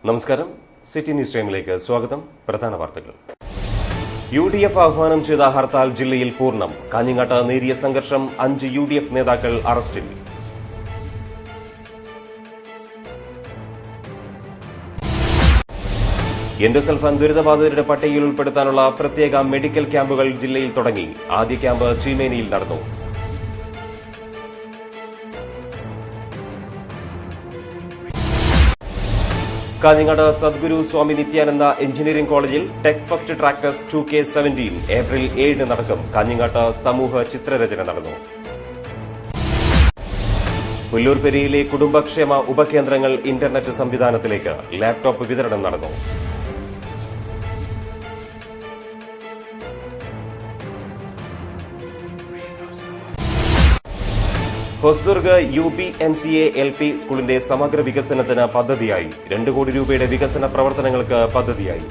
നമസ്കാരം, city news ടൈമിലേക്ക് സ്വാഗതം. പ്രധാന വാർത്തകൾ. UDF ആഹ്വാനം ചെയ്ത ഹർത്താൽ ജില്ലയിൽ പൂർണ്ണം. കാഞ്ഞങ്ങാട്ട് നേരിയ സംഘർഷം, 5 UDF നേതാക്കൾ അറസ്റ്റിൽ. എൻഡോസൾഫാൻ ദുരിതബാധിതരുടെ പട്ടികയിൽ ഉൾപ്പെടുത്താനുള്ള പ്രത്യേക മെഡിക്കൽ ക്യാമ്പുകൾ ജില്ലയിൽ തുടങ്ങി. ആദ്യ ക്യാമ്പ് ചീമേനിയിൽ നടന്നു. കാഞ്ഞങ്ങാട് സദ്ഗുരു സ്വാമി നിത്യാനന്ദ എഞ്ചിനീയറിംഗ് കോളേജിൽ tech first tractors 2K17 April 7 നടക്കും. കാഞ്ഞങ്ങാട്ട് സമൂഹ ചിത്രരചന നടന്നു. പുല്ലൂർപെരിയിലെ കുടുംബക്ഷേമ ഉപകേന്ദ്രങ്ങൾ ഇന്റർനെറ്റ് സംവിധാനത്തിലേക്ക്. ലാപ്ടോപ്പ് വിതരണം നടന്നു. ഹൊസ്ദുർഗ് UPMCA LP സ്കൂളിന്റെ സമഗ്ര വികസനത്തിന് പദ്ധതിയായി. 2 കോടി രൂപയുടെ വികസന പ്രവർത്തനങ്ങൾക്ക് പദ്ധതിയായി.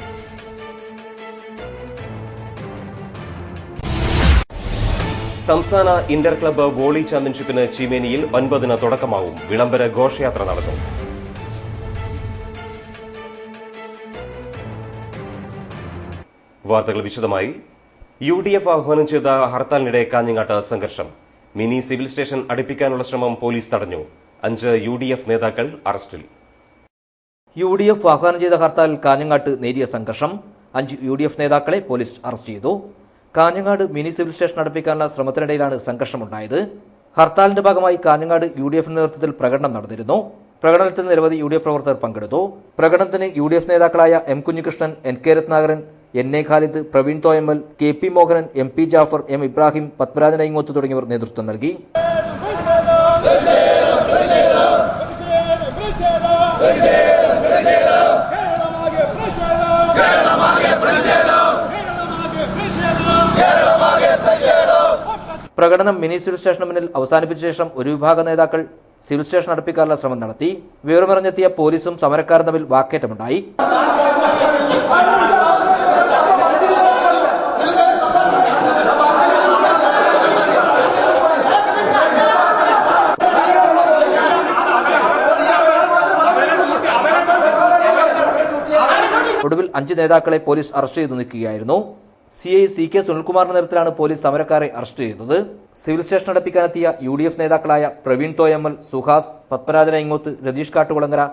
സംസ്ഥാന ഇന്റർ ക്ലബ്ബ് വോളി ചാമ്പ്യൻഷിപ്പിന് ചീമേനിയിൽ 9-ന് തുടക്കമാവും. വിളംബര ഘോഷയാത്ര നടന്നു. വാർത്തകൾ വിശദമായി. UDF ആഹ്വാനം ചെയ്ത ഹർത്താലിനിടെ കാഞ്ഞങ്ങാട്ട് സംഘർഷം. മിനി സിവിൽ സ്റ്റേഷൻ അടുപ്പിക്കാനുള്ള ശ്രമം പോലീസ് തടഞ്ഞു. 5 UDF നേതാക്കൾ അറസ്റ്റിൽ. UDF ആഹ്വാനം ചെയ്ത ഹർത്താലിൽ കാഞ്ഞങ്ങാട്ട് നേരിയ സംഘർഷം. 5 UDF നേതാക്കളെ പോലീസ് അറസ്റ്റ് ചെയ്തു. കാഞ്ഞങ്ങാട് മിനി സിവിൽ സ്റ്റേഷൻ അടുപ്പിക്കാനുള്ള ശ്രമത്തിനിടയിലാണ് സംഘർഷമുണ്ടായത്. ഹർത്താലിന്റെ ഭാഗമായി കാഞ്ഞങ്ങാട് UDF നേതൃത്വത്തിൽ പ്രകടനം നടന്നിരുന്നു. പ്രകടനത്തിൽ നിരവധി UDF പ്രവർത്തകർ പങ്കെടുത്തു. പ്രകടനത്തിന് UDF നേതാക്കളായ M. Kunhikrishnan, NK Ratnakaran, NA Khalid, Praveen Thoyammal, KP Mohanan, MP Jafar, M. Ibrahim, Padmarajan അയിങ്ങോത്ത് തുടങ്ങിയവർ നേതൃത്വം നൽകി. പ്രകടനം മിനി സിവിൽ സ്റ്റേഷന് മുന്നിൽ അവസാനിപ്പിച്ച ശേഷം ഒരു വിഭാഗം നേതാക്കൾ സിവിൽ സ്റ്റേഷൻ അടുപ്പിക്കാനുള്ള ശ്രമം നടത്തി. വിവരമറിഞ്ഞെത്തിയ പോലീസും സമരക്കാരും തമ്മിൽ വാക്കേറ്റമുണ്ടായി. ഒടുവിൽ 5 നേതാക്കളെ പോലീസ് അറസ്റ്റ് ചെയ്തു നിൽക്കുകയായിരുന്നു. CI CK സുനിൽകുമാറിന്റെ നേതൃത്വത്തിലാണ് പോലീസ് സമരക്കാരെ അറസ്റ്റ് ചെയ്തത്. സിവിൽ സ്റ്റേഷൻ അടുപ്പിക്കാനെത്തിയ UDF നേതാക്കളായ പ്രവീൺ തോയമ്മൽ, സുഹാസ്, പത്മരാജൻ അയിങ്ങോത്ത്, രതീഷ് കാട്ടുകുളങ്ങര,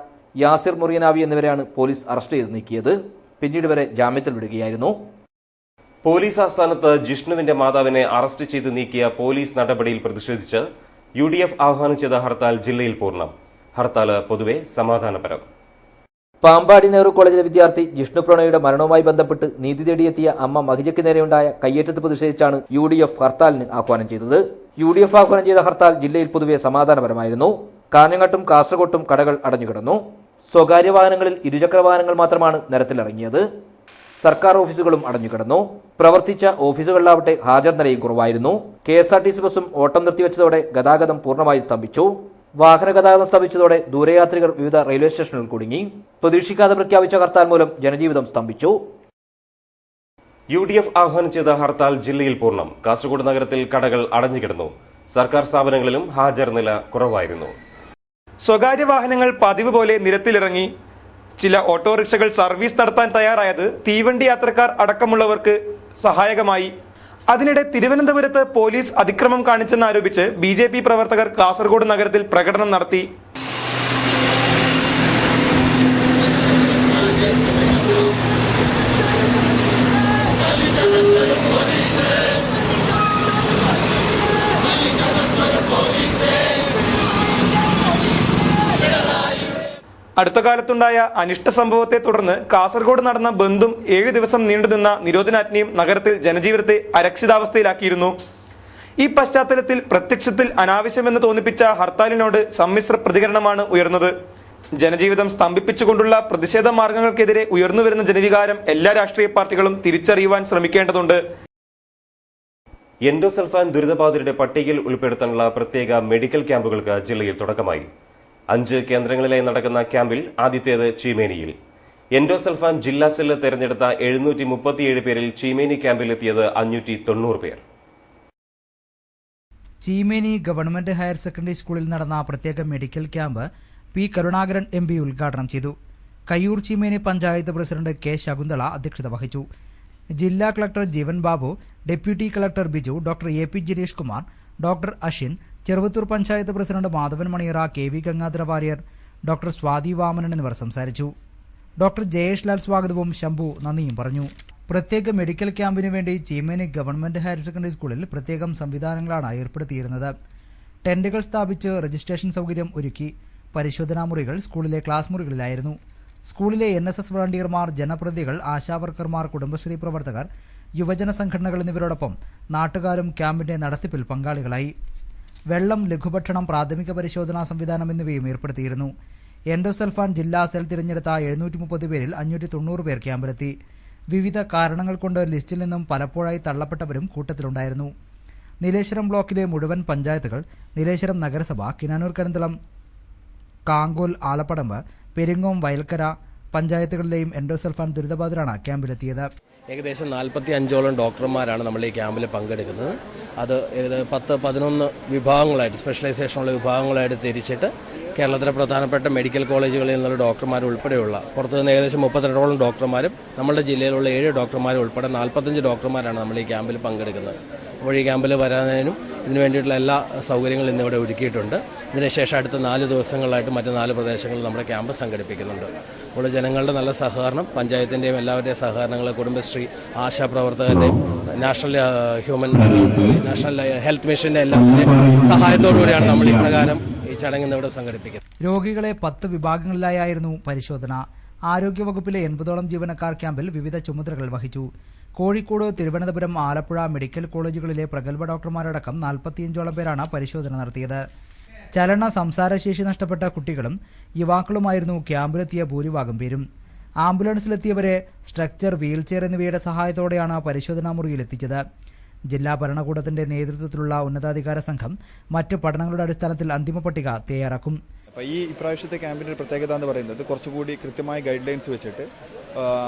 യാസിർ മുറിയനാവി എന്നിവരെയാണ് പോലീസ് അറസ്റ്റ് ചെയ്ത് നീക്കിയത്. പിന്നീട് വരെ ജാമ്യത്തിൽ വിടുകയായിരുന്നു. പോലീസ് ആസ്ഥാനത്ത് ജിഷ്ണുവിന്റെ മാതാവിനെ അറസ്റ്റ് ചെയ്ത് നീക്കിയ പോലീസ് നടപടിയിൽ പ്രതിഷേധിച്ച് UDF ആഹ്വാനം ചെയ്ത ഹർത്താൽ ജില്ലയിൽ പൂർണ്ണം. ഹർത്താൽ പൊതുവെ സമാധാനപരം. പാമ്പാടി നെഹ്റു കോളേജിലെ വിദ്യാർത്ഥി ജിഷ്ണു പ്രണയുടെ മരണവുമായി ബന്ധപ്പെട്ട് നീതി തേടിയെത്തിയ അമ്മ മഹിജയ്ക്ക് നേരെയുണ്ടായ കയ്യേറ്റത്ത് പ്രതിഷേധിച്ചാണ് UDF ഹർത്താലിന് ആഹ്വാനം ചെയ്തത്. UDF ആഹ്വാനം ചെയ്ത ഹർത്താൽ ജില്ലയിൽ പൊതുവെ സമാധാനപരമായിരുന്നു. കാഞ്ഞങ്ങാട്ടും കാസർകോട്ടും കടകൾ അടഞ്ഞുകിടന്നു. സ്വകാര്യ വാഹനങ്ങളിൽ ഇരുചക്ര വാഹനങ്ങൾ മാത്രമാണ് നിരത്തിലിറങ്ങിയത്. സർക്കാർ ഓഫീസുകളും അടഞ്ഞുകിടന്നു. പ്രവർത്തിച്ച ഓഫീസുകളിലാവട്ടെ ഹാജർ നിലയും കുറവായിരുന്നു. KSRTC ബസും ഓട്ടം നിർത്തിവെച്ചതോടെ ഗതാഗതം പൂർണ്ണമായി സ്തംഭിച്ചു. വാഹന ഗതാഗതം സ്തംഭിച്ചതോടെ ദൂരയാത്രികർ വിവിധ റെയിൽവേ സ്റ്റേഷനുകൾ കുടുങ്ങി. പ്രതീക്ഷിക്കാതെ പ്രഖ്യാപിച്ച ഹർത്താൽ മൂലം ജനജീവിതം സ്തംഭിച്ചു. UDF ആഹ്വാനം ചെയ്ത ഹർത്താൽ ജില്ലയിൽ പൂർണ്ണം. കാസർഗോഡ് നഗരത്തിൽ കടകൾ അടഞ്ഞുകിടന്നു. സർക്കാർ സ്ഥാപനങ്ങളിലും ഹാജർ നില കുറവായിരുന്നു. സ്വകാര്യ വാഹനങ്ങൾ പതിവ് പോലെ നിരത്തിലിറങ്ങി. ചില ഓട്ടോറിക്ഷകൾ സർവീസ് നടത്താൻ തയ്യാറായത് തീവണ്ടി യാത്രക്കാർ അടക്കമുള്ളവർക്ക് സഹായകമായി. അതിനിടെ തിരുവനന്തപുരത്ത് പോലീസ് അതിക്രമം കാണിച്ചെന്നാരോപിച്ച് BJP പ്രവർത്തകർ കാസർഗോഡ് നഗരത്തിൽ പ്രകടനം നടത്തി. അടുത്ത കാലത്തുണ്ടായ അനിഷ്ട സംഭവത്തെ തുടർന്ന് കാസർഗോഡ് നടന്ന ബന്ദും 7 ദിവസം നീണ്ടുനിന്ന നിരോധനാജ്ഞയും നഗരത്തിൽ ജനജീവിതത്തെ അരക്ഷിതാവസ്ഥയിലാക്കിയിരുന്നു. ഈ പശ്ചാത്തലത്തിൽ പ്രത്യക്ഷത്തിൽ അനാവശ്യമെന്ന് തോന്നിപ്പിച്ച ഹർത്താലിനോട് സമ്മിശ്ര പ്രതികരണമാണ് ഉയർന്നത്. ജനജീവിതം സ്തംഭിപ്പിച്ചുകൊണ്ടുള്ള പ്രതിഷേധ മാർഗങ്ങൾക്കെതിരെ ഉയർന്നുവരുന്ന ജനവികാരം എല്ലാ രാഷ്ട്രീയ പാർട്ടികളും തിരിച്ചറിയുവാൻ ശ്രമിക്കേണ്ടതുണ്ട്. എൻഡോസൾഫാൻ ദുരിതബാധിതരുടെ പട്ടികയിൽ ഉൾപ്പെടുത്താനുള്ള പ്രത്യേക മെഡിക്കൽ ക്യാമ്പുകൾക്ക് ജില്ലയിൽ തുടക്കമായി. 5 കേന്ദ്രങ്ങളിലായി നടക്കുന്ന ക്യാമ്പിൽ ആദ്യത്തേത് ചീമേനിയിൽ. എൻഡോസൾഫാൻ ജില്ലാ സെല്ല് തെരഞ്ഞെടുത്ത 737 പേരിൽ ചീമേനി ക്യാമ്പിലെത്തിയത് 590 പേർ. ചീമേനി ഗവൺമെന്റ് ഹയർ സെക്കൻഡറി സ്കൂളിൽ നടന്ന പ്രത്യേക medical camp P Karunakaran MP ഉദ്ഘാടനം ചെയ്തു. കയ്യൂർ ചീമേനി പഞ്ചായത്ത് പ്രസിഡന്റ് കെ ശകുന്തള അധ്യക്ഷത വഹിച്ചു. ജില്ലാ collector Jeevan Babu, deputy collector Biju, doctor AP Jinesh Kumar, doctor Ashwin, Cheruvathur panchayat president Madhavan Maniyara, KV Gangadhara Warrier, doctor Swathi Vamanan എന്നിവർ സംസാരിച്ചു. ഡോക്ടർ ജയേഷ് ലാൽ സ്വാഗതവും ശംഭു നന്ദിയും പറഞ്ഞു. പ്രത്യേക മെഡിക്കൽ ക്യാമ്പിനു വേണ്ടി ചീമേനി ഗവൺമെന്റ് ഹയർ സെക്കൻഡറി സ്കൂളിൽ പ്രത്യേകം സംവിധാനങ്ങളാണ് ഏർപ്പെടുത്തിയിരുന്നത്. ടെന്റുകൾ സ്ഥാപിച്ച് രജിസ്ട്രേഷൻ സൗകര്യം ഒരുക്കി. പരിശോധനാ മുറികൾ സ്കൂളിലെ ക്ലാസ് മുറികളിലായിരുന്നു. സ്കൂളിലെ NSS വളണ്ടിയർമാർ, ജനപ്രതിനിധികൾ, ആശാവർക്കർമാർ, കുടുംബശ്രീ പ്രവർത്തകർ, യുവജന സംഘടനകൾ എന്നിവരോടൊപ്പം നാട്ടുകാരും ക്യാമ്പിന്റെ നടത്തിപ്പിൽ പങ്കാളികളായി. വെള്ളം, ലഘുഭക്ഷണം, പ്രാഥമിക പരിശോധനാ സംവിധാനം എന്നിവയും ഏർപ്പെടുത്തിയിരുന്നു. എൻഡോസൾഫാൻ ജില്ലാ സെൽ തിരഞ്ഞെടുത്ത 730 പേരിൽ 590 പേർ ക്യാമ്പിലെത്തി. വിവിധ കാരണങ്ങൾ കൊണ്ട് ലിസ്റ്റിൽ നിന്നും പലപ്പോഴായി തള്ളപ്പെട്ടവരും കൂട്ടത്തിലുണ്ടായിരുന്നു. നീലേശ്വരം ബ്ലോക്കിലെ മുഴുവൻ പഞ്ചായത്തുകൾ, നീലേശ്വരം നഗരസഭ, കിനാനൂർ കരിന്തളം, കാങ്കോൽ, ആലപ്പടമ്പ്, പെരിങ്ങോം, വയൽക്കര പഞ്ചായത്തുകളിലെയും എൻഡോസൾഫാൻ ദുരിതബാധിതരാണ് ക്യാമ്പിലെത്തിയത്. ഏകദേശം 45ഓളം ഡോക്ടർമാരാണ് നമ്മൾ ഈ ക്യാമ്പിൽ പങ്കെടുക്കുന്നത്. അത് 10-11 വിഭാഗങ്ങളായിട്ട്, സ്പെഷ്യലൈസേഷനുള്ള വിഭാഗങ്ങളായിട്ട് തിരിച്ചിട്ട് കേരളത്തിലെ പ്രധാനപ്പെട്ട മെഡിക്കൽ കോളേജുകളിൽ നിന്നുള്ള ഡോക്ടർമാർ ഉൾപ്പെടെയുള്ള പുറത്തുനിന്ന് ഏകദേശം 32ഓളം ഡോക്ടർമാരും നമ്മളുടെ ജില്ലയിലുള്ള 7 ഡോക്ടർമാരും ഉൾപ്പെടെ 45 ഡോക്ടർമാരാണ് നമ്മൾ ഈ ക്യാമ്പിൽ പങ്കെടുക്കുന്നത്. അപ്പോൾ ഈ ക്യാമ്പിൽ വരാനും ഇതിനു വേണ്ടിയിട്ടുള്ള എല്ലാ സൗകര്യങ്ങളും ഇന്നിവിടെ ഒരുക്കിയിട്ടുണ്ട്. ഇതിനുശേഷം അടുത്ത 4 ദിവസങ്ങളായിട്ട് മറ്റ് 4 പ്രദേശങ്ങളിൽ നമ്മുടെ ക്യാമ്പ് സംഘടിപ്പിക്കുന്നുണ്ട്. അപ്പോൾ ജനങ്ങളുടെ നല്ല സഹകരണം, പഞ്ചായത്തിൻ്റെയും എല്ലാവരുടെയും സഹകരണങ്ങൾ, കുടുംബശ്രീ, ആശാപ്രവർത്തകരുടെയും നാഷണൽ ഹെൽത്ത് മിഷൻ്റെ എല്ലാത്തിൻ്റെയും സഹായത്തോടുകൂടിയാണ് നമ്മൾ ഇപ്രകാരം ഈ ചടങ്ങ് ഇവിടെ സംഘടിപ്പിക്കുന്നത്. രോഗികളെ 10 വിഭാഗങ്ങളിലായിരുന്നു പരിശോധന. ആരോഗ്യവകുപ്പിലെ 80ഓളം ജീവനക്കാർ ക്യാമ്പിൽ വിവിധ ചുമതലകൾ വഹിച്ചു. കോഴിക്കോട്, തിരുവനന്തപുരം, ആലപ്പുഴ മെഡിക്കൽ കോളേജുകളിലെ പ്രഗത്ഭ ഡോക്ടർമാരടക്കം 45ഓളം പേരാണ് പരിശോധന നടത്തിയത്. ചലന സംസാരശേഷി നഷ്ടപ്പെട്ട കുട്ടികളും യുവാക്കളുമായിരുന്നു ക്യാമ്പിലെത്തിയ ഭൂരിഭാഗം പേരും. ആംബുലൻസിലെത്തിയവരെ സ്ട്രക്ചർ, വീൽചെയർ എന്നിവയുടെ സഹായത്തോടെയാണ് പരിശോധനാ മുറിയിലെത്തിച്ചത്. ജില്ലാ ഭരണകൂടത്തിന്റെ നേതൃത്വത്തിലുള്ള ഉന്നതാധികാര സംഘം മറ്റ് പഠനങ്ങളുടെ അടിസ്ഥാനത്തിൽ അന്തിമ പട്ടിക തയ്യാറാക്കും. അപ്പോൾ ഈ ഇപ്രാവശ്യത്തെ ക്യാമ്പിൻ്റെ പ്രത്യേകത എന്ന് പറയുന്നത് കുറച്ചുകൂടി കൃത്യമായ ഗൈഡ് ലൈൻസ് വെച്ചിട്ട്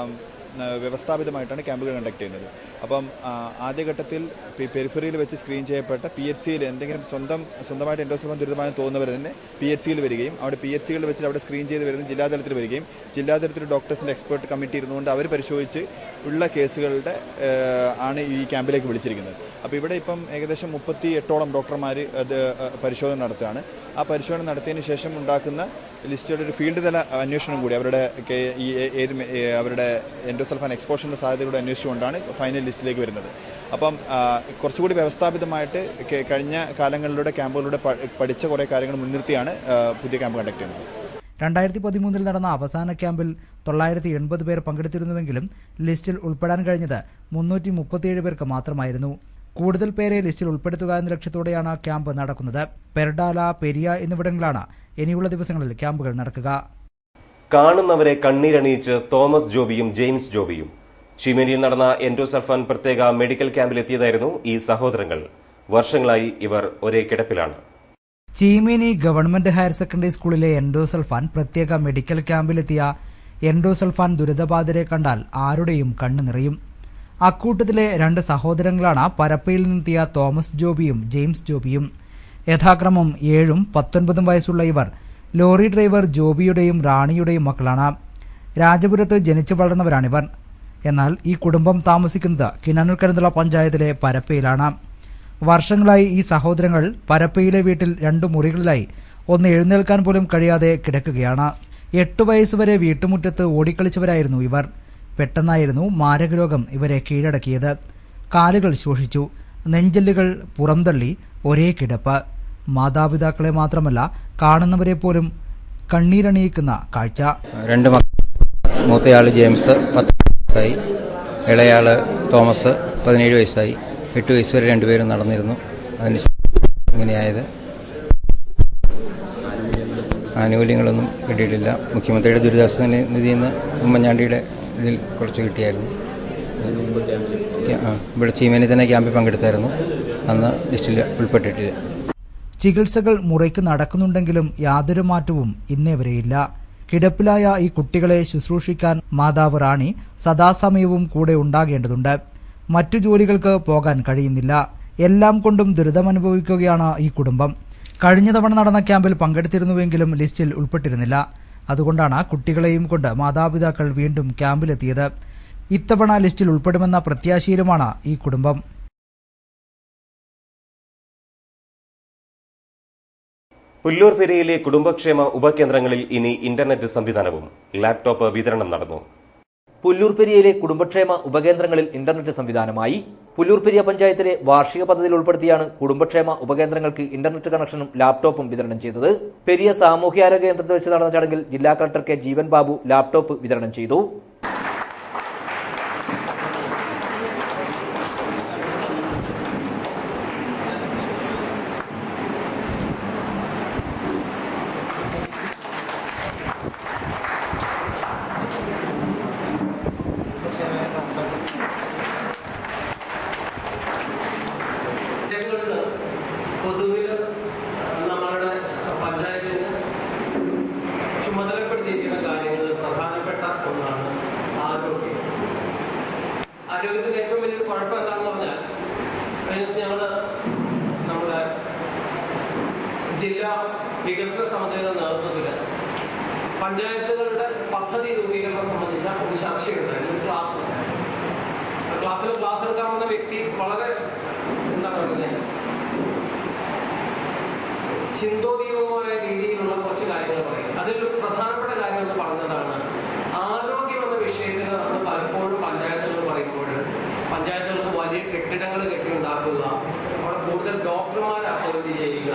വ്യവസ്ഥാപിതമായിട്ടാണ് ക്യാമ്പുകൾ കണ്ടക്ട് ചെയ്യുന്നത്. അപ്പം ആദ്യഘട്ടത്തിൽ പെരിഫറിയിൽ വെച്ച് സ്ക്രീൻ ചെയ്യപ്പെട്ട PHCയിൽ എന്തെങ്കിലും സ്വന്തമായിട്ട് എൻഡോസൾഫാൻ ദുരിതമായി തോന്നുന്നവർ തന്നെ PHCയിൽ വരികയും അവിടെ PHCകളിൽ വെച്ചിട്ട് അവിടെ സ്ക്രീൻ ചെയ്ത് വരുന്ന ജില്ലാതലത്തിൽ വരികയും ജില്ലാതലത്തിൽ ഡോക്ടേഴ്സിൻ്റെ എക്സ്പെർട്ട് കമ്മിറ്റി ഇരുന്നുകൊണ്ട് അവർ പരിശോധിച്ച് ഉള്ള കേസുകളുടെ ആണ് ഈ ക്യാമ്പിലേക്ക് വിളിച്ചിരിക്കുന്നത്. അപ്പോൾ ഇവിടെ ഇപ്പം ഏകദേശം 38ഓളം ഡോക്ടർമാർ അത് പരിശോധന നടത്തുകയാണ്. ആ പരിശോധന നടത്തിയതിന് ശേഷം ഉണ്ടാക്കുന്ന ലിസ്റ്റുകളുടെ ഒരു ഫീൽഡ് തല അന്വേഷണം കൂടി അവരുടെ എൻഡോസൾഫാൻ എക്സ്പോഷറിൻ്റെ സാധ്യതകളുടെ അന്വേഷിച്ചുകൊണ്ടാണ് ഫൈനൽ ലിസ്റ്റിലേക്ക് വരുന്നത്. അപ്പം കുറച്ചുകൂടി വ്യവസ്ഥാപിതമായിട്ട് കഴിഞ്ഞ കാലങ്ങളിലൂടെ ക്യാമ്പുകളിലൂടെ പഠിച്ച കുറേ കാര്യങ്ങൾ മുൻനിർത്തിയാണ് പുതിയ ക്യാമ്പ് കണ്ടക്ട് ചെയ്യുന്നത്. 2013 നടന്ന അവസാന ക്യാമ്പിൽ 980 പേർ പങ്കെടുത്തിരുന്നുവെങ്കിലും ലിസ്റ്റിൽ ഉൾപ്പെടാൻ കഴിഞ്ഞത് 337 പേർക്ക് മാത്രമായിരുന്നു. കൂടുതൽ പേരെ ലിസ്റ്റിൽ ഉൾപ്പെടുത്തുക എന്ന ലക്ഷ്യത്തോടെയാണ് ക്യാമ്പ് നടക്കുന്നത്. പെർഡാല, പെരിയ എന്നിവിടങ്ങളിലാണ് ഇനിയുള്ള ദിവസങ്ങളിൽ ക്യാമ്പുകൾ നടക്കുക. കാണുന്നവരെ കണ്ണീരണിയിച്ച് തോമസ് ജോബിയും ജെയിംസ് ജോബിയും. ചീമേനിയിൽ നടന്ന എൻഡോസൾഫാൻ പ്രത്യേക മെഡിക്കൽ ക്യാമ്പിലെത്തിയതായിരുന്നു ഈ സഹോദരങ്ങൾ. വർഷങ്ങളായി ഇവർ ഒരേ കിടപ്പിലാണ്. ചീമേനി ഗവൺമെന്റ് ഹയർ സെക്കൻഡറി സ്കൂളിലെ എൻഡോസൾഫാൻ പ്രത്യേക മെഡിക്കൽ ക്യാമ്പിലെത്തിയ എൻഡോസൾഫാൻ ദുരിതബാധിതരെ കണ്ടാൽ ആരുടെയും കണ്ണു നിറയും. അക്കൂട്ടത്തിലെ 2 സഹോദരങ്ങളാണ് പരപ്പയിൽ നിന്നെത്തിയ തോമസ് ജോബിയും ജെയിംസ് ജോബിയും. യഥാക്രമം 7ഉം 19ഉം വയസ്സുള്ള ഇവർ ലോറി ഡ്രൈവർ ജോബിയുടെയും റാണിയുടെയും മക്കളാണ്. രാജപുരത്ത് ജനിച്ചു വളർന്നവരാണിവർ. എന്നാൽ ഈ കുടുംബം താമസിക്കുന്നത് കിനാനൂർ കരിന്തളം പഞ്ചായത്തിലെ പരപ്പയിലാണ്. വർഷങ്ങളായി ഈ സഹോദരങ്ങൾ പരപ്പയിലെ വീട്ടിൽ 2 മുറികളിലായി ഒന്ന് എഴുന്നേൽക്കാൻ പോലും കഴിയാതെ കിടക്കുകയാണ്. 8 വയസ്സുവരെ വീട്ടുമുറ്റത്ത് ഓടിക്കളിച്ചവരായിരുന്നു ഇവർ. പെട്ടെന്നായിരുന്നു മാരകരോഗം ഇവരെ കീഴടക്കിയത്. കാലുകൾ ശോഷിച്ചു, നെഞ്ചെല്ലുകൾ പുറംതള്ളി, ഒരേ കിടപ്പ്. മാതാപിതാക്കളെ മാത്രമല്ല കാണുന്നവരെ പോലും കണ്ണീരണിയിക്കുന്ന കാഴ്ച. 2 മക്കൾ, മൂത്തയാൾ ജെയിംസ് 10 വയസ്സായി, ഇളയാൾ തോമസ് 17 വയസ്സായി. 8 വയസ്സ് വരെ 2 പേരും നടന്നിരുന്നു. അതിനുശേഷം ഇങ്ങനെയായത്. ആനുകൂല്യങ്ങളൊന്നും കിട്ടിയിട്ടില്ല. മുഖ്യമന്ത്രിയുടെ ദുരിതാശ്വാസ നിധിയിൽ നിന്ന് ഉമ്മൻചാണ്ടിയുടെ ഇതിൽ കുറച്ച് കിട്ടിയായിരുന്നു. ഇവിടെ ചീമേനി തന്നെ ക്യാമ്പിൽ പങ്കെടുത്തായിരുന്നു. അന്ന് ലിസ്റ്റിൽ ഉൾപ്പെട്ടിട്ടില്ല. ചികിത്സകൾ മുറയ്ക്ക് നടക്കുന്നുണ്ടെങ്കിലും യാതൊരു മാറ്റവും ഇന്നേ വരെയില്ല. കിടപ്പിലായ ഈ കുട്ടികളെ ശുശ്രൂഷിക്കാൻ മാതാവ് റാണി സദാസമയവും കൂടെ ഉണ്ടാകേണ്ടതുണ്ട്. മറ്റു ജോലികൾക്ക് പോകാൻ കഴിയുന്നില്ല. എല്ലാം കൊണ്ടും ദുരിതമനുഭവിക്കുകയാണ് ഈ കുടുംബം. കഴിഞ്ഞ തവണ നടന്ന ക്യാമ്പിൽ പങ്കെടുത്തിരുന്നുവെങ്കിലും ലിസ്റ്റിൽ ഉൾപ്പെട്ടിരുന്നില്ല. അതുകൊണ്ടാണ് കുട്ടികളെയും കൊണ്ട് മാതാപിതാക്കൾ വീണ്ടും ക്യാമ്പിലെത്തിയത്. ഇത്തവണ ലിസ്റ്റിൽ ഉൾപ്പെടുമെന്ന പ്രത്യാശയിലുമാണ് ഈ കുടുംബം. പുല്ലൂർപെരിയിലെ കുടുംബക്ഷേമ ഉപകേന്ദ്രങ്ങളിൽ ഇനി ഇന്റർനെറ്റ് സംവിധാനവും ലാപ്ടോപ്പ് വിതരണം നടന്നു. പുല്ലൂർപെരിയയിലെ കുടുംബക്ഷേമ ഉപകേന്ദ്രങ്ങളിൽ ഇന്റർനെറ്റ് സംവിധാനമായി. പുല്ലൂർപെരിയ പഞ്ചായത്തിലെ വാർഷിക പദ്ധതിയിൽ ഉൾപ്പെടുത്തിയാണ് കുടുംബക്ഷേമ ഉപകേന്ദ്രങ്ങൾക്ക് ഇന്റർനെറ്റ് കണക്ഷനും ലാപ്ടോപ്പും വിതരണം ചെയ്തത്. പെരിയ സാമൂഹ്യാരോഗ്യ കേന്ദ്രത്തിൽ വെച്ച് നടന്ന ചടങ്ങിൽ ജില്ലാ collector K Jeevan Babu laptop വിതരണം ചെയ്തു. പൊതുവിൽ നമ്മളുടെ പഞ്ചായത്തിന് ചുമതലപ്പെടുത്തിയിരിക്കുന്ന കാര്യങ്ങളിൽ പ്രധാനപ്പെട്ട ഒന്നാണ് ആരോഗ്യം. ആരോഗ്യത്തിന് ഏറ്റവും വലിയ കുഴപ്പം എന്താണെന്ന് പറഞ്ഞാൽ, ഞങ്ങൾ നമ്മുടെ ജില്ലാ വികസന സമിതിയുടെ നേതൃത്വത്തിൽ പഞ്ചായത്തുകളുടെ പദ്ധതി രൂപീകരണം സംബന്ധിച്ച ഒരു ചർച്ചയുണ്ടായിരുന്നു, ക്ലാസ് ഉണ്ടായിരുന്നു. ക്ലാസ് എടുക്കാവുന്ന വ്യക്തി വളരെ എന്താണ് പറയുന്നത്, ചിന്തോദീപമായ രീതിയിലുള്ള കുറച്ച് കാര്യങ്ങൾ പറയും. അതിൽ പ്രധാനപ്പെട്ട കാര്യം എന്ന് പറഞ്ഞതാണ് ആരോഗ്യം എന്ന വിഷയത്തിൽ നമ്മൾ പലപ്പോഴും പഞ്ചായത്തുകൾ പറയുമ്പോൾ പഞ്ചായത്തുകൾക്ക് വലിയ കെട്ടിടങ്ങൾ കെട്ടിയുണ്ടാക്കുക, അവിടെ കൂടുതൽ ഡോക്ടർമാരെ അപ്പോയിന്റ് ചെയ്യുക,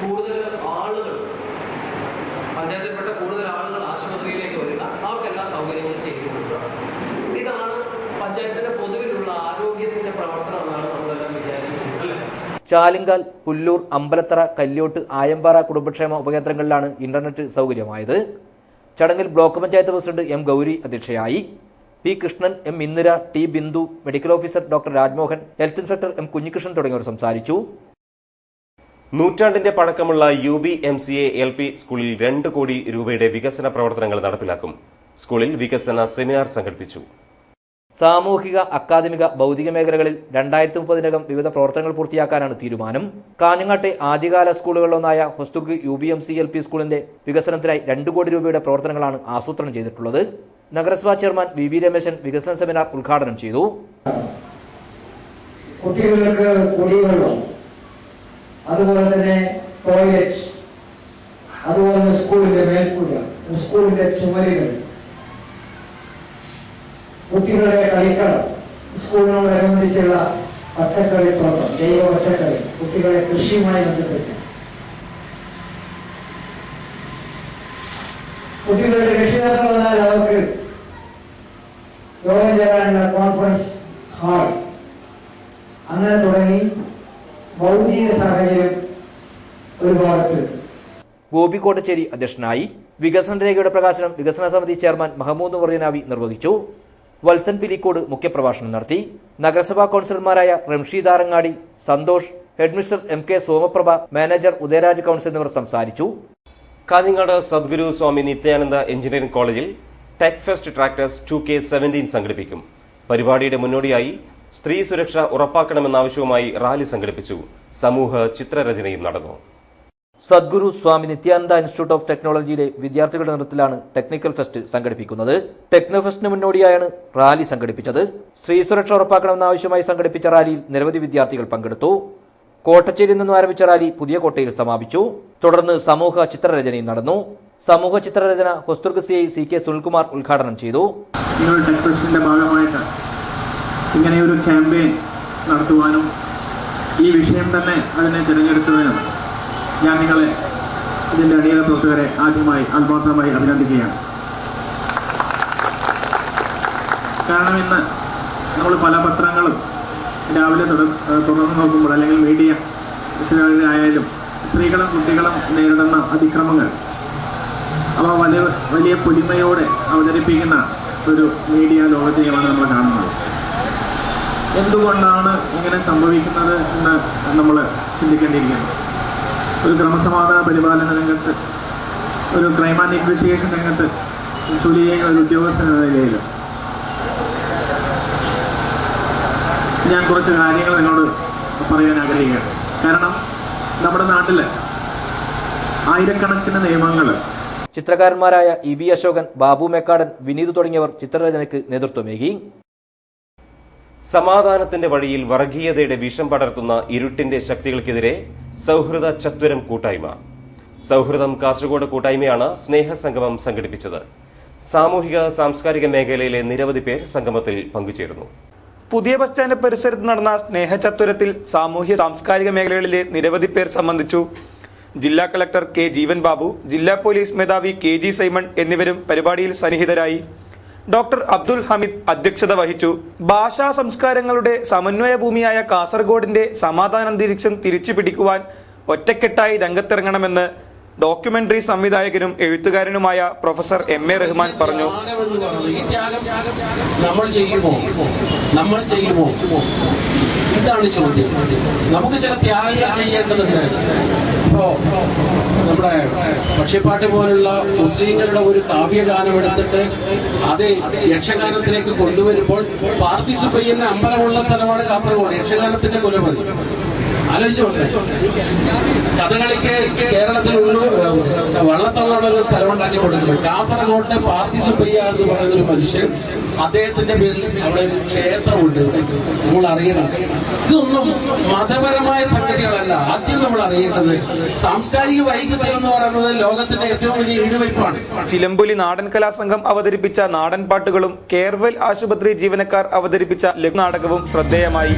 കൂടുതൽ ആളുകൾ പഞ്ചായത്തിൽപ്പെട്ട കൂടുതൽ ആളുകൾ ആശുപത്രിയിലേക്ക് വരിക, അവർക്കെല്ലാ സൗകര്യങ്ങളും ചെയ്തു കൊടുക്കുക. ഇതാണ് പഞ്ചായത്തിന്റെ പൊതുവിലുള്ള ആരോഗ്യത്തിന്റെ പ്രവർത്തനം എന്നാണ് നമ്മളെല്ലാം വിചാരിച്ചത്, അല്ലേ? ചാലിങ്കാൽ, പുല്ലൂർ, അമ്പലത്തറ, കല്യോട്ട്, ആയമ്പാറ കുടുംബക്ഷേമ ഉപകേന്ദ്രങ്ങളിലാണ് ഇന്റർനെറ്റ് സൗകര്യമായത്. ചടങ്ങിൽ block panchayat president M Gauri അധ്യക്ഷയായി. P Krishnan, M Indira, T Bindu, medical officer doctor Rajmohan, health inspector M Kunhikrishnan തുടങ്ങിയവർ സംസാരിച്ചു. നൂറ്റാണ്ടിന്റെ പഴക്കമുള്ള UBMCA LP സ്കൂളിൽ 2 കോടി രൂപയുടെ വികസന പ്രവർത്തനങ്ങൾ നടപ്പിലാക്കും. സ്കൂളിൽ വികസന സെമിനാർ സംഘടിപ്പിച്ചു. സാമൂഹിക, അക്കാദമിക, ഭൗതിക മേഖലകളിൽ 2030 വിവിധ പ്രവർത്തനങ്ങൾ പൂർത്തിയാക്കാനാണ് തീരുമാനം. കാഞ്ഞങ്ങാട്ടെ ആദ്യകാല സ്കൂളുകളിലൊന്നായ ഹൊസ്തുർഗ് UBMC LP സ്കൂളിന്റെ വികസനത്തിനായി 2 കോടി രൂപയുടെ പ്രവർത്തനങ്ങളാണ് ആസൂത്രണം ചെയ്തിട്ടുള്ളത്. നഗരസഭാ ചെയർമാൻ VV രമേശൻ വികസന സെമിനാർ ഉദ്ഘാടനം ചെയ്തു. കുട്ടികൾക്ക് കുടിവെള്ളം, അതുപോലെ തന്നെ ടോയ്ലറ്റ്, അതുപോലെ സ്കൂളിന്റെ മേൽക്കൂര, സ്കൂളിന്റെ ചുമരുകൾ, കുട്ടികളുടെ കളിക്കളം, സ്കൂളിനോടനുബന്ധിച്ചുള്ള പച്ചക്കറി തോട്ടം, ജൈവ പച്ചക്കറി, കുട്ടികളെ കൃഷിയുമായി ബന്ധപ്പെട്ട് കുട്ടികളുടെ രക്ഷിതാക്കൾ വന്നാൽ അവർക്ക് യോഗം ചേരാനുള്ള കോൺഫറൻസ് ഹാൾ, അങ്ങനെ തുടങ്ങി ഭൗതിക സാഹചര്യം ഒരു ഭാഗത്ത്. ഗോപി കോട്ടച്ചേരി അധ്യക്ഷനായി. വികസന രേഖയുടെ പ്രകാശനം വികസന സമിതി ചെയർമാൻ മഹമ്മൂദ് മൊറീനാവി നിർവഹിച്ചു. വത്സൻ പിലിക്കോട് മുഖ്യപ്രഭാഷണം നടത്തി. നഗരസഭാ കൗൺസിലർമാരായ Ramsheed Arangadi, Santhosh, headmistress MK Somaprabha, manager Udayaraj council എന്നിവർ സംസാരിച്ചു. കാഞ്ഞങ്ങാട് സദ്ഗുരു സ്വാമി നിത്യാനന്ദ എഞ്ചിനീയറിംഗ് കോളേജിൽ ടെക് ഫെസ്റ്റ് ട്രാക്ടേഴ്സ് 2K17 സംഘടിപ്പിക്കും. പരിപാടിയുടെ മുന്നോടിയായി സ്ത്രീ സുരക്ഷ ഉറപ്പാക്കണമെന്നാവശ്യവുമായി റാലി സംഘടിപ്പിച്ചു. സമൂഹ ചിത്രരചനയും നടന്നു. സദ്ഗുരു സ്വാമി നിത്യാനന്ദ ഇൻസ്റ്റിറ്റ്യൂട്ട് ഓഫ് ടെക്നോളജിയിലെ വിദ്യാർത്ഥികളുടെ നേതൃത്വത്തിലാണ് ടെക്നിക്കൽ ഫെസ്റ്റ് സംഘടിപ്പിക്കുന്നത്. ടെക്നോ ഫെസ്റ്റിന് മുന്നോടിയായാണ് റാലി സംഘടിപ്പിച്ചത്. സ്ത്രീ സുരക്ഷ ഉറപ്പാക്കണമെന്നാവശ്യമായി സംഘടിപ്പിച്ച റാലിയിൽ നിരവധി വിദ്യാർത്ഥികൾ പങ്കെടുത്തു. കോട്ടച്ചേരിയിൽ നിന്നും ആരംഭിച്ച റാലി പുതിയ കോട്ടയിൽ സമാപിച്ചു. തുടർന്ന് സമൂഹ ചിത്രരചനയും നടന്നു. സമൂഹ ചിത്രരചന ഹൊസ്തുർഗ് CI CK സുനിൽകുമാർ ഉദ്ഘാടനം ചെയ്തു. ടെക് ഫെസ്റ്റിന്റെ ഭാഗമായിട്ട് ഇങ്ങനെയൊരു ക്യാമ്പയിൻ നടത്തുവാനും ഈ വിഷയം തന്നെ അതിനെ തിരഞ്ഞെടുത്തതിനും ഞാൻ നിങ്ങളെ ഇതിൻ്റെ അണിയറ പ്രവർത്തകരെ ആദ്യമായി ആത്മാർത്ഥമായി അഭിനന്ദിക്കുകയാണ്. കാരണം ഇന്ന് നമ്മൾ പല പത്രങ്ങളും രാവിലെ തുടർന്ന് നോക്കുമ്പോൾ, അല്ലെങ്കിൽ മീഡിയ ആയാലും സ്ത്രീകളും കുട്ടികളും നേരിടുന്ന അതിക്രമങ്ങൾ അവ വലിയ പൊലിമയോടെ അവതരിപ്പിക്കുന്ന ഒരു മീഡിയ ലോകത്തെയുമാണ് നമ്മൾ കാണുന്നത്. എന്തുകൊണ്ടാണ് ഇങ്ങനെ സംഭവിക്കുന്നത് എന്ന് നമ്മൾ ചിന്തിക്കേണ്ടിയിരിക്കുന്നു. ഒരു ക്രമസമാധാന പരിപാലന രംഗത്ത്, ഒരു ക്രൈം ആൻഡ് ഇൻവെസ്റ്റിഗേഷൻ രംഗത്ത് ജോലി ചെയ്യുന്ന ഒരു ഉദ്യോഗസ്ഥൻ എന്ന നിലയിൽ ഞാൻ കുറച്ച് കാര്യങ്ങൾ നിങ്ങളോട് പറയാൻ ആഗ്രഹിക്കുകയാണ്. കാരണം നമ്മുടെ നാട്ടിൽ ആയിരക്കണക്കിന് നിയമങ്ങൾ. ചിത്രകാരന്മാരായ EV അശോകൻ, ബാബു മേക്കാടൻ, വിനീത് തുടങ്ങിയവർ ചിത്രരചനയ്ക്ക് നേതൃത്വമേകി. സമാധാനത്തിന്റെ വഴിയിൽ വർഗീയതയുടെ വിഷം പടർത്തുന്ന ഇരുട്ടിന്റെ ശക്തികൾക്കെതിരെ സൗഹൃദ ചത്വരം കൂട്ടായ്മ. സൗഹൃദം കാസർഗോഡ് കൂട്ടായ്മയാണ് സ്നേഹസംഗമം സംഘടിപ്പിച്ചത്. സാമൂഹിക സാംസ്കാരിക മേഖലയിലെ നിരവധി പേർ സംഗമത്തിൽ പങ്കുചേർന്നു. പുതിയ ബസ് സ്റ്റാൻഡ് പരിസരത്ത് നടന്ന സ്നേഹചത്വരത്തിൽ സാമൂഹ്യ സാംസ്കാരിക മേഖലകളിലെ നിരവധി പേർ സംബന്ധിച്ചു. ജില്ലാ കളക്ടർ കെ ജീവൻ ബാബു, ജില്ലാ പോലീസ് മേധാവി KG സൈമൺ എന്നിവരും പരിപാടിയിൽ സന്നിഹിതരായി. ഡോക്ടർ അബ്ദുൽ ഹമീദ് അധ്യക്ഷത വഹിച്ചു. ഭാഷാ സംസ്കാരങ്ങളുടെ സമന്വയ ഭൂമിയായ കാസർഗോഡിന്റെ സമാധാനാന്തരീക്ഷം തിരിച്ചുപിടിക്കുവാൻ ഒറ്റക്കെട്ടായി രംഗത്തിറങ്ങണമെന്ന് ഡോക്യുമെന്ററി സംവിധായകനും എഴുത്തുകാരനുമായ പ്രൊഫസർ MA റഹ്മാൻ പറഞ്ഞു. ഈ ത്യാഗം നമ്മൾ ചെയ്യുമോ ഇതാണ് ചോദ്യം. നമുക്ക് ചില ത്യാഗങ്ങൾ ചെയ്യേണ്ടതുണ്ട്. ഇപ്പോ നമ്മുടെ പക്ഷിപ്പാട്ട് പോലുള്ള മുസ്ലിങ്ങളുടെ ഒരു കാവ്യഗാനം എടുത്തിട്ട് അത് യക്ഷഗാനത്തിലേക്ക് കൊണ്ടുവരുമ്പോൾ പാർത്തി സുബയ്യന്റെ അമ്പലമുള്ള സ്ഥലമാണ് കാസർഗോഡ്. യക്ഷഗാനത്തിന്റെ കുലപതി ആലോചിച്ചോട്ടെ. കഥകളിക്ക് കേരളത്തിൽ വള്ളത്തോളാണ് ഒരു സ്ഥലം ഉണ്ടാക്കി കൊടുക്കുന്നത്. കാസർഗോഡ് പാർത്തി സുബയ്യ എന്ന് പറയുന്ന ഒരു മനുഷ്യൻ, അദ്ദേഹത്തിന്റെ പേരിൽ അവിടെ ഒരു ക്ഷേത്രമുണ്ട്. ഇവിടെ നമ്മൾ അറിയണം, ഇതൊന്നും മതപരമായ സംഗതികളല്ല. ആദ്യം നമ്മൾ അറിയേണ്ടത് സാംസ്കാരിക വൈവിധ്യം എന്ന് പറയുന്നത് ലോകത്തിന്റെ ഏറ്റവും വലിയ ഈടുവയ്പ്പാണ്. ചിലമ്പൊലി നാടൻ കലാസംഘം അവതരിപ്പിച്ച നാടൻ പാട്ടുകളും കെയർവെൽ ആശുപത്രി ജീവനക്കാർ അവതരിപ്പിച്ച ലഘുനാടകവും ശ്രദ്ധേയമായി.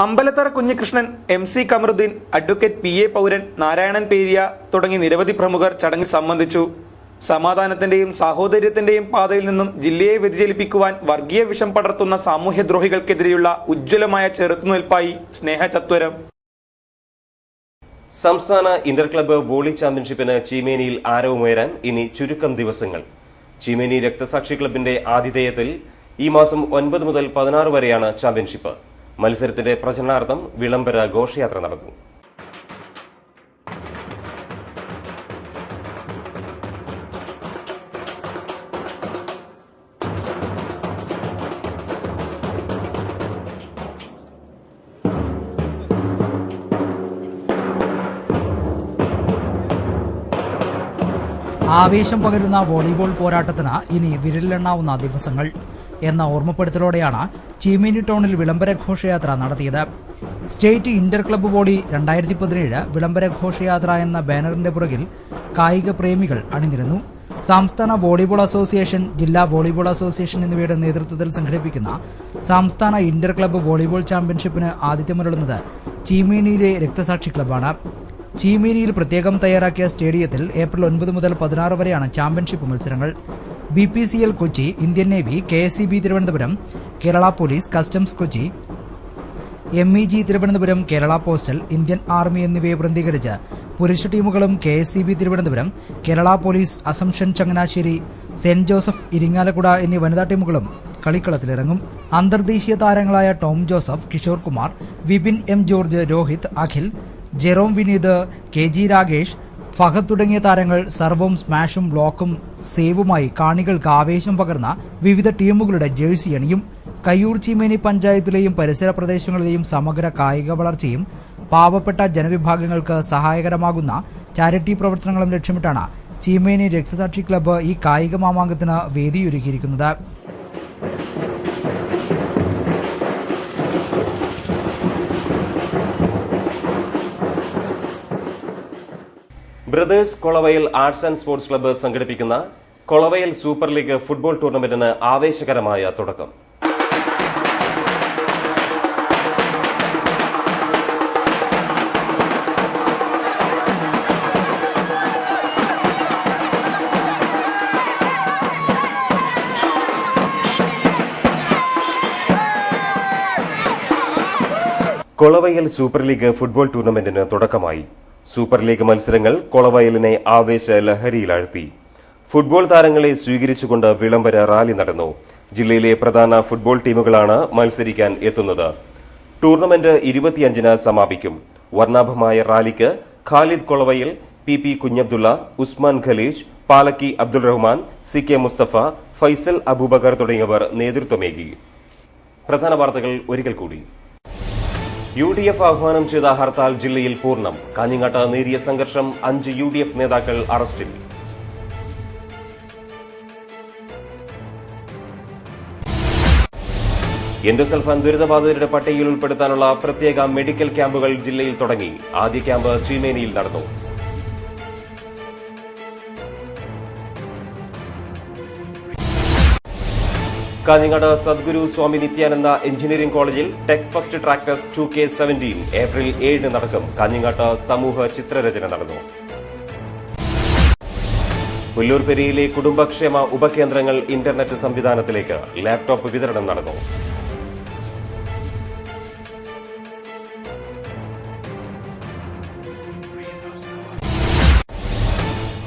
Ambalathara Kunhikrishnan, MC Kamaruddin, advocate PA പൗരൻ, നാരായണൻ പേരിയ തുടങ്ങി നിരവധി പ്രമുഖർ ചടങ്ങിൽ സംബന്ധിച്ചു. സമാധാനത്തിന്റെയും സാഹോദര്യത്തിന്റെയും പാതയിൽ നിന്നും ജില്ലയെ വ്യതിചലിപ്പിക്കുവാൻ വർഗീയ വിഷം പടർത്തുന്ന സാമൂഹ്യദ്രോഹികൾക്കെതിരെയുള്ള ഉജ്ജ്വലമായ ചെറുത്തുനിൽപ്പായി സ്നേഹചത്വരം. സംസ്ഥാന ഇന്റർ ക്ലബ്ബ് വോളി ചാമ്പ്യൻഷിപ്പിന് ചീമേനിയിൽ ആരവമുയരാൻ ഇനി ചുരുക്കം ദിവസങ്ങൾ. ചീമേനി രക്തസാക്ഷി ക്ലബിന്റെ ആതിഥേയത്തിൽ ഈ മാസം 9 മുതൽ 16 വരെയാണ് ചാമ്പ്യൻഷിപ്പ്. മത്സരത്തിന്റെ പ്രചരണാർത്ഥം വിളംബര ഘോഷയാത്ര നടന്നു. ആവേശം പകരുന്ന വോളിബോൾ പോരാട്ടത്തിന് ഇനി വിരലിലെണ്ണാവുന്ന ദിവസങ്ങൾ എന്ന ഓർമ്മപ്പെടുത്തലോടെയാണ് ചീമേനി ടൗണിൽ വിളംബര ഘോഷയാത്ര നടത്തിയത്. സ്റ്റേറ്റ് ഇന്റർ ക്ലബ്ബ് ബോഡി 2017 വിളംബര ഘോഷയാത്ര എന്ന ബാനറിന്റെ പുറകിൽ കായിക പ്രേമികൾ അണിനിരന്നു. സംസ്ഥാന വോളിബോൾ അസോസിയേഷൻ, ജില്ലാ വോളിബോൾ അസോസിയേഷൻ എന്നിവയുടെ നേതൃത്വത്തിൽ സംഘടിപ്പിക്കുന്ന സംസ്ഥാന ഇന്റർ ക്ലബ്ബ് വോളിബോൾ ചാമ്പ്യൻഷിപ്പിന് ആതിഥ്യമരുളുന്നത് ചീമേനിയിലെ രക്തസാക്ഷി ക്ലബ്ബാണ്. ചീമേനിയിൽ പ്രത്യേകം തയ്യാറാക്കിയ സ്റ്റേഡിയത്തിൽ ഏപ്രിൽ 9 മുതൽ 16 വരെയാണ് ചാമ്പ്യൻഷിപ്പ് മത്സരങ്ങൾ. BPCL Kochi, Indian navy, KSEB Thiruvananthapuram, Kerala police, customs Kochi, MEG Thiruvananthapuram, Kerala postal, Indian army എന്നിവയെ പ്രതിനിധീകരിച്ച് പുരുഷ ടീമുകളും KSEB Thiruvananthapuram, Kerala police, assumption Changanassery, saint Joseph Irinjalakuda എന്നീ വനിതാ ടീമുകളും കളിക്കളത്തിലിറങ്ങും. അന്തർദേശീയ താരങ്ങളായ Tom Joseph, Kishore Kumar, Vipin M George, Rohit, Akhil, Jerome Vineeth, KG Ragesh, Fahad തുടങ്ങിയ താരങ്ങൾ സർവും സ്മാഷും ബ്ലോക്കും സേവുമായി കാണികൾക്ക് ആവേശം പകർന്ന വിവിധ ടീമുകളുടെ ജേഴ്സി അണിയും. കയ്യൂർ ചീമേനി പഞ്ചായത്തിലെയും പരിസര പ്രദേശങ്ങളിലെയും സമഗ്ര കായിക വളർച്ചയും പാവപ്പെട്ട ജനവിഭാഗങ്ങൾക്ക് സഹായകരമാകുന്ന ചാരിറ്റി പ്രവർത്തനങ്ങളും ലക്ഷ്യമിട്ടാണ് ചീമേനി രക്തസാക്ഷി ക്ലബ്ബ് ഈ കായിക മാമാങ്കത്തിന് വേദിയൊരുക്കിയിരിക്കുന്നത്. Brothers Kolavayal arts and sports club സംഘടിപ്പിക്കുന്ന കൊളവയൽ സൂപ്പർ ലീഗ് ഫുട്ബോൾ ടൂർണമെന്റിന് ആവേശകരമായ തുടക്കം. കൊളവയൽ സൂപ്പർ ലീഗ് ഫുട്ബോൾ ടൂർണമെന്റിന് തുടക്കമായി. സൂപ്പർ ലീഗ് മത്സരങ്ങൾ കൊളവയലിനെ ആവേശ ലഹരിയിലാഴ്ത്തി. ഫുട്ബോൾ താരങ്ങളെ സ്വീകരിച്ചുകൊണ്ട് വിളംബര റാലി നടന്നു. ജില്ലയിലെ പ്രധാന ഫുട്ബോൾ ടീമുകളാണ് മത്സരിക്കാൻ എത്തുന്നത്. ടൂർണമെന്റ് 25-ന് സമാപിക്കും. വർണ്ണാഭമായ റാലിക്ക് ഖാലിദ് കൊളവയൽ, PP കുഞ്ഞബ്ദുള്ള, ഉസ്മാൻ ഖലീജ്, പാലക്കി അബ്ദുൾ റഹ്മാൻ, CK മുസ്തഫ, ഫൈസൽ അബൂബക്കർ തുടങ്ങിയവർ നേതൃത്വമേകി. പ്രധാന വാർത്തകൾ ഒരിക്കൽ കൂടി. UDF ആഹ്വാനം ചെയ്ത ഹർത്താൽ ജില്ലയിൽ പൂർണ്ണം. കാഞ്ഞങ്ങാട്ട് നേരിയ സംഘർഷം, 5 UDF നേതാക്കൾ അറസ്റ്റിൽ. എൻഡോസൾഫാൻ ദുരിതബാധിതരുടെ പട്ടികയിൽ ഉൾപ്പെടുത്താനുള്ള പ്രത്യേക മെഡിക്കൽ ക്യാമ്പുകൾ ജില്ലയിൽ തുടങ്ങി. ആദ്യ ക്യാമ്പ് ചീമേനിയിൽ നടന്നു. കാഞ്ഞങ്ങാട് സദ്ഗുരു സ്വാമി നിത്യാനന്ദ എഞ്ചിനീയറിംഗ് കോളേജിൽ tech first tractors 2K17 April 7 നടക്കും. കാഞ്ഞങ്ങാട്ട് സമൂഹ ചിത്രരചന നടന്നു. പുല്ലൂർപെരിയിലെ കുടുംബക്ഷേമ ഉപകേന്ദ്രങ്ങൾ ഇന്റർനെറ്റ് സംവിധാനത്തിലേക്ക് ലാപ്ടോപ്പ് വിതരണം നടന്നു.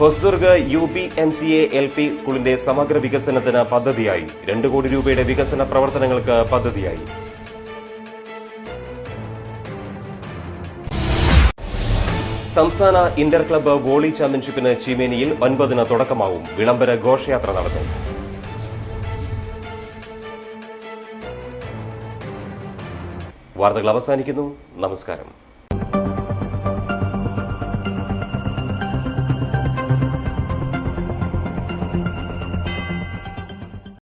ഹൊസ്ദുർഗ് UPMCA LP സ്കൂളിന്റെ സമഗ്ര വികസനത്തിന് പദ്ധതിയായി 2 കോടി രൂപയുടെ വികസന പ്രവർത്തനങ്ങൾക്ക് പദ്ധതിയായി. സംസ്ഥാന ഇന്റർ ക്ലബ്ബ് വോളി ചാമ്പ്യൻഷിപ്പിന് ചീമേനിയിൽ 9-ന് തുടക്കമാവും. വിളംബര ഘോഷയാത്ര നടന്നു. വാർത്തകൾ അവസാനിക്കുന്നു. നമസ്കാരം.